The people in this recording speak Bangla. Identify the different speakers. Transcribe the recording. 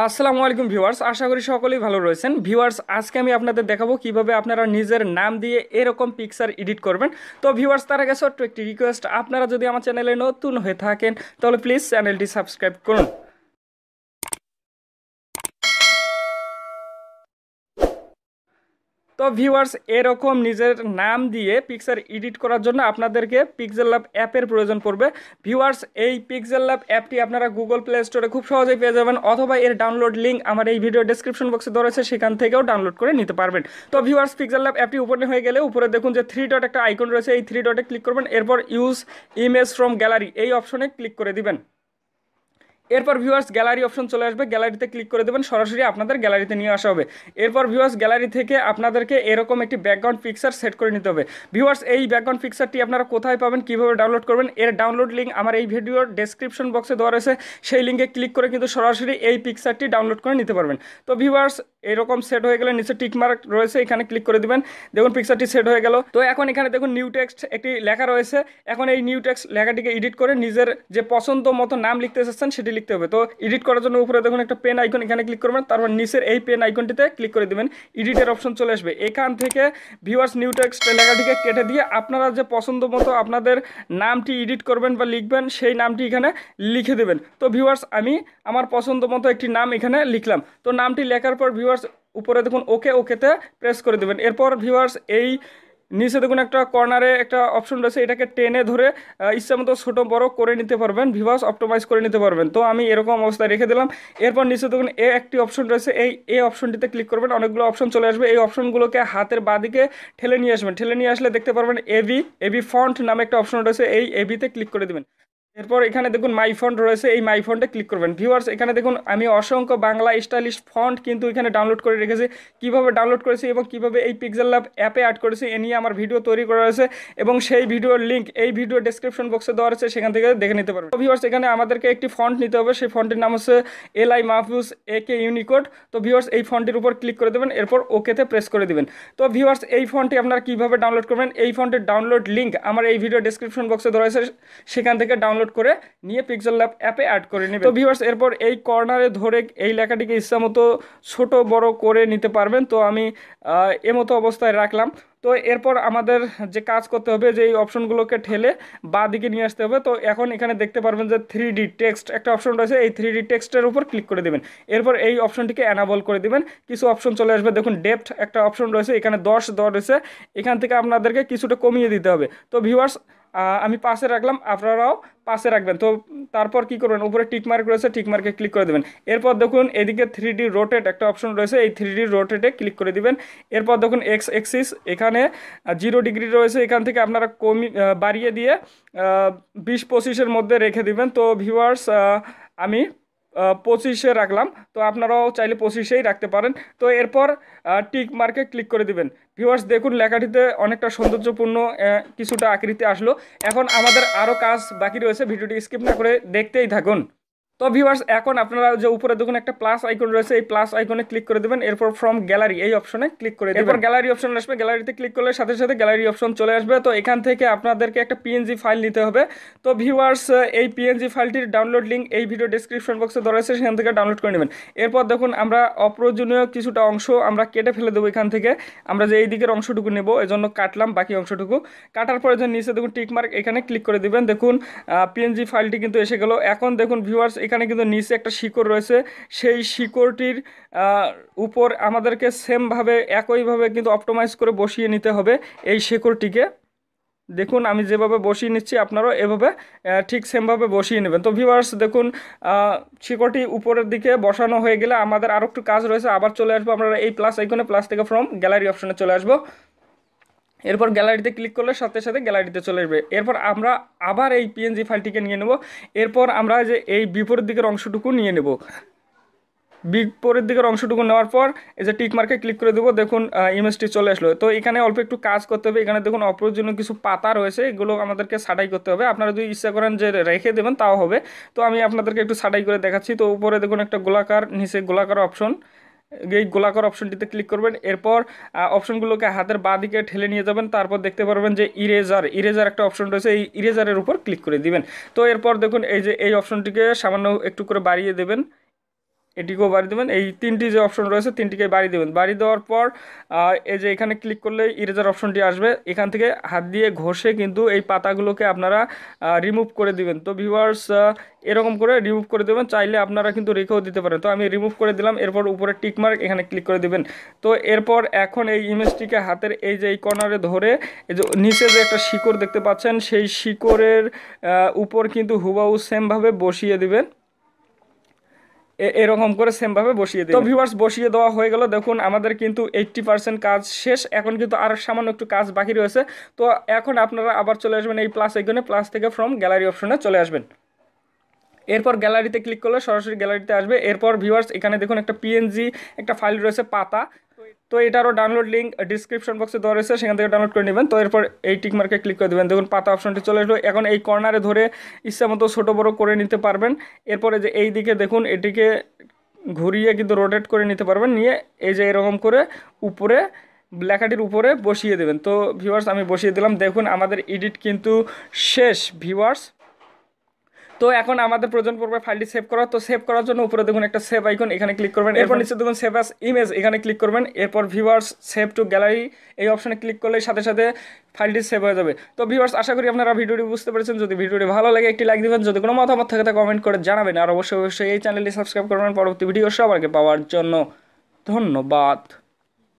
Speaker 1: আসসালামু আলাইকুম ভিউয়ার্স, আশা করি সকলেই ভালো রয়েছেন। ভিউয়ার্স, আজকে আমি আপনাদের দেখাবো কিভাবে আপনারা নিজের নাম দিয়ে এরকম পিকচার এডিট করবেন। তো ভিউয়ার্স, তার আগে ছোট্ট একটি রিকোয়েস্ট, আপনারা যদি আমার চ্যানেলে নতুন হয়ে থাকেন তাহলে প্লিজ চ্যানেলটি সাবস্ক্রাইব করুন। তো ভিউয়ার্স, এরকম নিজের নাম দিয়ে পিকচার এডিট করার জন্য আপনাদেরকে পিক্সেল ল্যাব অ্যাপের প্রয়োজন পড়বে। ভিউয়ার্স, এই পিক্সেল ল্যাব অ্যাপটি আপনারা গুগল প্লে স্টোরে খুব সহজেই পেয়ে যাবেন, অথবা এর ডাউনলোড লিঙ্ক আমার এই ভিডিও ডেসক্রিপশন বক্সে দেওয়া রয়েছে, সেখান থেকেও ডাউনলোড করে নিতে পারবেন। তো ভিউয়ার্স, পিক্সেল ল্যাব অ্যাপটি ওপেন হয়ে গেলে উপরে দেখুন যে 3 ডট একটা আইকন রয়েছে, এই 3 ডটে ক্লিক করবেন, এরপর ইউজ ইমেজ ফ্রম গ্যালারি এই অপশনে ক্লিক করে দিবেন। এরপর ভিউয়ার্স, গ্যালারি অপশন চলে আসবে, গ্যালারিতে ক্লিক করে দেবেন, সরাসরি আপনাদের গ্যালারিতে নিয়ে আসা হবে। এরপর ভিউয়ার্স, গ্যালারি থেকে আপনাদেরকে এরকম একটি ব্যাকগ্রাউন্ড পিকচার সেট করে নিতে হবে। ভিউয়ার্স, এই ব্যাকগ্রাউন্ড পিকচারটি আপনারা কোথায় পাবেন, কিভাবে ডাউনলোড করবেন, এর ডাউনলোড লিঙ্ক আমার এই ভিডিওর ডেসক্রিপশন বক্সে দেওয়া রয়েছে, সেই লিঙ্কে ক্লিক করে কিন্তু সরাসরি এই পিকচারটি ডাউনলোড করে নিতে পারবেন। তো ভিউয়ার্স, এরকম সেট হয়ে গেলে নিচে টিক মার্ক রয়েছে, এখানে ক্লিক করে দিবেন। দেখুন পিকচারটি সেট হয়ে গেল। তো এখন এখানে দেখুন নিউ টেক্সট একটি লেখা রয়েছে। এখন এই নিউ টেক্সট লেখাটিকে এডিট করে নিজের যে পছন্দ মতো নাম লিখতে চাচ্ছেন সেটি লিখতে হবে। তো এডিট করার জন্য উপরে দেখুন একটা পেন আইকন, এখানে ক্লিক করবেন, তারপর নিচের এই পেন আইকনটিতে ক্লিক করে দিবেন, এডিটের অপশন চলে আসবে। এখান থেকে ভিউয়ার্স, নিউ টেক্সট লেখাটিকে কেটে দিয়ে আপনারা যে পছন্দ মতো আপনাদের নামটি এডিট করবেন বা লিখবেন সেই নামটি এখানে লিখে দেবেন। তো ভিউয়ার্স, আমি আমার পছন্দ মতো একটি নাম এখানে লিখলাম। তো নামটি লেখার পর ভিউয়ার্স, উপরে দেখুন ওকেতে প্রেস করে দেবেন। এরপর ভিউয়ার্স, এই নিচে দেখুন একটা কর্নারে একটা অপশন রয়েছে, এটাকে টেনে ধরে ইচ্ছা মতো ছোটো বড়ো করে নিতে পারবেন, ভিউয়ার্স অপটোমাইজ করে নিতে পারবেন। তো আমি এরকম অবস্থায় রেখে দিলাম। এরপর নিচে দেখুন একটি অপশন রয়েছে, এই অপশনটিতে ক্লিক করবেন, অনেকগুলো অপশন চলে আসবে। এই অপশনগুলোকে হাতের বাঁদিকে ঠেলে নিয়ে আসবেন, ঠেলে নিয়ে আসলে দেখতে পারবেন এবি ফন্ট নামে একটা অপশন রয়েছে, এই এবিতে ক্লিক করে দেবেন। এরপর এখানে দেখুন মাই ফন্ট রয়েছে, এই মাই ফন্টে ক্লিক করবেন। ভিউয়ার্স, এখানে দেখুন আমি অসংখ্য বাংলা স্টাইলিশ ফন্ট কিন্তু এখানে ডাউনলোড করে রেখেছি। কিভাবে ডাউনলোড করেছি এবং কিভাবে এই পিক্সেল ল্যাব অ্যাপে অ্যাড করেছি এ নিয়ে আমার ভিডিও তৈরি করা হয়েছে, এবং সেই ভিডিওর লিঙ্ক এই ভিডিও ডেসক্রিপশন বক্সে দেওয়া আছে, সেখান থেকে দেখে নিতে পারবেন। তো ভিউয়ার্স, এখানে আমাদেরকে একটি ফন্ট নিতে হবে, সেই ফন্টের নাম হচ্ছে এলআই মাহফুজ একে ইউনিকোড। তো ভিউয়ার্স, এই ফন্টের উপর ক্লিক করে দেবেন, এরপর ওকেতে প্রেস করে দিবেন। তো ভিউয়ার্স, এই ফন্টটি আপনারা কিভাবে ডাউনলোড করবেন, এই ফন্টের ডাউনলোড লিঙ্ক আমার এই ভিডিও ডেসক্রিপশন বক্সে দেওয়া আছে, সেখান থেকে ডাউনলোড করে নিয়ে পিক্সেল ল্যাব অ্যাপে অ্যাড করে নেবেন। তো ভিউয়ার্স, এরপর এই কর্নারে ধরে এই লেখাটিকে ইচ্ছা মতো ছোট বড় করে নিতে পারবেন। তো আমি এমতো অবস্থায় রাখলাম। তো এরপর আমাদের যে কাজ করতে হবে, যে এই অপশনগুলোকে ঠেলে বাঁ দিকে নিয়ে আসতে হবে। তো এখন এখানে দেখতে পারবেন যে 3D টেক্সট একটা অপশন রয়েছে, এই 3D টেক্সটের উপর ক্লিক করে দেবেন। এরপর এই অপশনটিকে অ্যানাবল করে দিবেন, কিছু অপশন চলে আসবে। দেখুন ডেপথ একটা অপশন রয়েছে, এখানে 10 দেওয়া রয়েছে, এখান থেকে আপনাদেরকে কিছুটা কমিয়ে দিতে হবে। তো ভিউয়ার্স, আমি পাশে রাখলাম, আপনারাও পাশে রাখবেন। তো তারপর কি করবেন, উপরে টিক মার্ক রয়েছে, টিক মার্কে ক্লিক করে দেবেন। এরপর দেখুন এদিকে 3D রোটেট একটা অপশন রয়েছে, এই 3D রোটেটে ক্লিক করে দিবেন। এরপর দেখুন এক্স এক্সিস, এখানে 0 ডিগ্রি রয়েছে, এখান থেকে আপনারা বাড়িয়ে দিয়ে 20-25-এর মধ্যে রেখে দিবেন। তো ভিউয়ার্স, আমি 25-এ রাখলাম, তো আপনারাও চাইলে 25-এই রাখতে পারেন। তো এরপর টিক মার্কে ক্লিক করে দিবেন। ভিউয়ার্স, দেখুন লেখাটিতে অনেকটা সৌন্দর্যপূর্ণ কিছুটা আকৃতি আসলো। এখন আমাদের আরও কাজ বাকি রয়েছে, ভিডিওটি স্কিপ না করে দেখতেই থাকুন। তো ভিউয়ার্স, এখন আপনারা যে উপরে দেখুন একটা প্লাস আইকন রয়েছে, এই প্লাস আইকনে ক্লিক করে দেবেন। এরপর ফ্রম গ্যালারি এই অপশনে ক্লিক করে দেবেন। এরপর গ্যালারি অপশন আসবে, গ্যালারিতে ক্লিক করলে সাথে সাথে গ্যালারি অপশন চলে আসবে। তো এখান থেকে আপনাদেরকে একটা পিএনজি ফাইল নিতে হবে। তো ভিউয়ার্স, এই পিএনজি ফাইলটির ডাউনলোড লিঙ্ক এই ভিডিও ডেসক্রিপশন বক্সে দেওয়া আছে, সেখান থেকে ডাউনলোড করে নেবেন। এরপর দেখুন আমরা অপ্রয়োজনীয় কিছুটা অংশ আমরা কেটে ফেলে দেবো। এখান থেকে আমরা যে এই দিকের অংশটুকু নেব, এজন্য কাটলাম বাকি অংশটুকু। কাটার পরে যে নিচে দেখুন টিক মার্ক, এখানে ক্লিক করে দিবেন। দেখুন পিএনজি ফাইলটি কিন্তু এসে গেল। এখন দেখুন ভিউয়ার্স, এখানে কিন্তু নিচে একটা শিকড় রয়েছে, সেই শিকড়টির উপর আমাদেরকে সেমভাবে একইভাবে কিন্তু অপটোমাইজ করে বসিয়ে নিতে হবে এই শিকড়টিকে। দেখুন আমি যেভাবে বসিয়ে নিচ্ছি, আপনারাও এভাবে ঠিক সেমভাবে বসিয়ে নেবেন। তো ভিউয়ার্স, দেখুন শিকড়টি উপরের দিকে বসানো হয়ে গেলে আমাদের আরও একটু কাজ রয়েছে, আবার চলে আসবো আমরা এই প্লাস আইকনে, প্লাস থেকে ফ্রম গ্যালারি অপশনে চলে আসবো। এরপর গ্যালারিতে ক্লিক করলে সাথে সাথে গ্যালারিতে চলে আসবে। এরপর আমরা আবার এই পিএনজি ফাইলটিকে নিয়ে নেব। এরপর আমরা যে এই বিপরীত দিকের অংশটুকু নিয়ে নেব। বিপরীত দিকের অংশটুকু নেওয়ার পর এই যে টিক মার্কে ক্লিক করে দেবো। দেখুন ইমেজটি চলে আসলো। তো এখানে অল্প একটু কাজ করতে হবে। এখানে দেখুন অপ্রয়োজনীয় কিছু পাতা রয়েছে, এগুলো আমাদেরকে ছাঁটাই করতে হবে। আপনারা যদি ইচ্ছা করেন যে রেখে দেবেন তাও হবে। তো আমি আপনাদেরকে একটু ছাঁটাই করে দেখাচ্ছি। তো উপরে দেখুন একটা গোলাকার, নিচে গোলাকার অপশন, এই গোলাকার অপশনটিতে ক্লিক করবেন। এরপর অপশনগুলোকে হাতের বাঁ দিকে ঠেলে নিয়ে যাবেন। তারপর দেখতে পারবেন যে ইরেজার একটা অপশন রয়েছে, এই ইরেজারের উপর ক্লিক করে দিবেন। তো এরপর দেখুন এই যে এই অপশনটিকে সামান্য একটু করে বাড়িয়ে দেবেন, এটিকেও বাড়ি দেবেন। এই তিনটি যে অপশন রয়েছে তিনটিকে বাড়ি দেবেন। বাড়ি দেওয়ার পর এই যে এখানে ক্লিক করলে ইরেজার অপশনটি আসবে, এখান থেকে হাত দিয়ে ঘষে কিন্তু এই পাতাগুলোকে আপনারা রিমুভ করে দিবেন। তো ভিউয়ার্স এরকম করে রিমুভ করে দেবেন, চাইলে আপনারা কিন্তু রেখেও দিতে পারেন। তো আমি রিমুভ করে দিলাম, এরপর উপরে টিকমার্ক এখানে ক্লিক করে দিবেন। তো এরপর এখন এই ইমেজটিকে হাতের এই যে এই কর্নারে ধরে এই যে নিচে যে একটা শিকড় দেখতে পাচ্ছেন সেই শিকড়ের উপর কিন্তু হুবাহু সেমভাবে বসিয়ে দিবেন, এরকম করে সেমভাবে বসিয়ে দিই। তো ভিউয়ার্স বসিয়ে দেওয়া হয়ে গেল। দেখুন আমাদের কিন্তু 80% কাজ শেষ, এখন কিন্তু আর সামান্য একটু কাজ বাকি রয়েছে। তো এখন আপনারা আবার চলে আসবেন এই প্লাস আইকনে, প্লাস থেকে ফ্রম গ্যালারি অপশনে চলে আসবেন। এরপর গ্যালারিতে ক্লিক করলে সরাসরি গ্যালারিতে আসবে। এরপর ভিউয়ার্স এখানে দেখুন একটা পিএনজি একটা ফাইল রয়েছে পাতা, তো এটারও ডাউনলোড লিঙ্ক ডিসক্রিপশন বক্সে দেওয়া রয়েছে, সেখান থেকে ডাউনলোড করে নেবেন। তো এরপর এই টিক মার্কে ক্লিক করে দেবেন, দেখুন পাতা অপশনটি চলে আসলো। এখন এই কর্নারে ধরে ইচ্ছা মতো ছোটো বড়ো করে নিতে পারবেন। এরপরে যে এই দিকে দেখুন এটিকে ঘুরিয়ে কিন্তু রোটেট করে নিতে পারবেন, নিয়ে এই যে এরকম করে উপরে লেখাটির উপরে বসিয়ে দেবেন। তো ভিউয়ার্স আমি বসিয়ে দিলাম, দেখুন আমাদের এডিট কিন্তু শেষ ভিউয়ার্স। তো এখন আমাদের প্রয়োজন পড়বে ফাইলটি সেভ করা। তো সেভ করার জন্য উপরে দেখুন একটা সেভ আইকন, এখানে ক্লিক করবেন। এরপর নিচে দেখুন সেভ অ্যাজ ইমেজ, এখানে ক্লিক করবেন। এরপর ভিউয়ার্স সেভ টু গ্যালারি এই অপশনে ক্লিক করলে সাথে সাথে ফাইলটি সেভ হয়ে যাবে। তো ভিউয়ার্স আশা করি আপনারা ভিডিওটি বুঝতে পেরেছেন। যদি ভিডিওটি ভালো লাগে একটি লাইক দিবেন, যদি কোনো মতামত থাকে তা কমেন্ট করে জানাবেন, আর অবশ্যই এই চ্যানেলটি সাবস্ক্রাইব করবেন পরবর্তী ভিডিও সবাইকে পাওয়ার জন্য। ধন্যবাদ।